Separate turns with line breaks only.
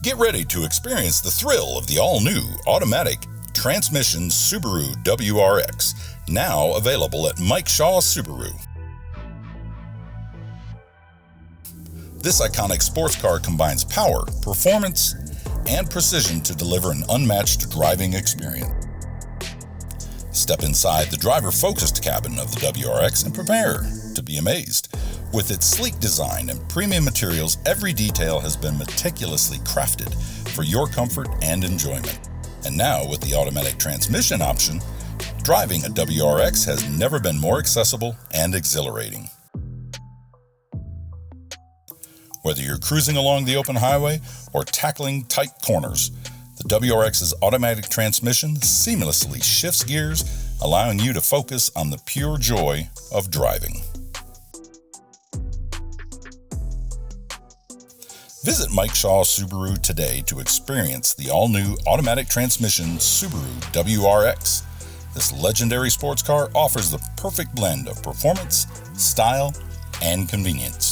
Get ready to experience the thrill of the all-new Automatic Transmission Subaru WRX, now available at Mike Shaw Subaru. This iconic sports car combines power, performance, and precision to deliver an unmatched driving experience. Step inside the driver-focused cabin of the WRX and prepare to be amazed. With its sleek design and premium materials, every detail has been meticulously crafted for your comfort and enjoyment. And now, with the automatic transmission option, driving a WRX has never been more accessible and exhilarating. Whether you're cruising along the open highway or tackling tight corners, the WRX's automatic transmission seamlessly shifts gears, allowing you to focus on the pure joy of driving. Visit Mike Shaw Subaru today to experience the all-new automatic transmission Subaru WRX. This legendary sports car offers the perfect blend of performance, style, and convenience.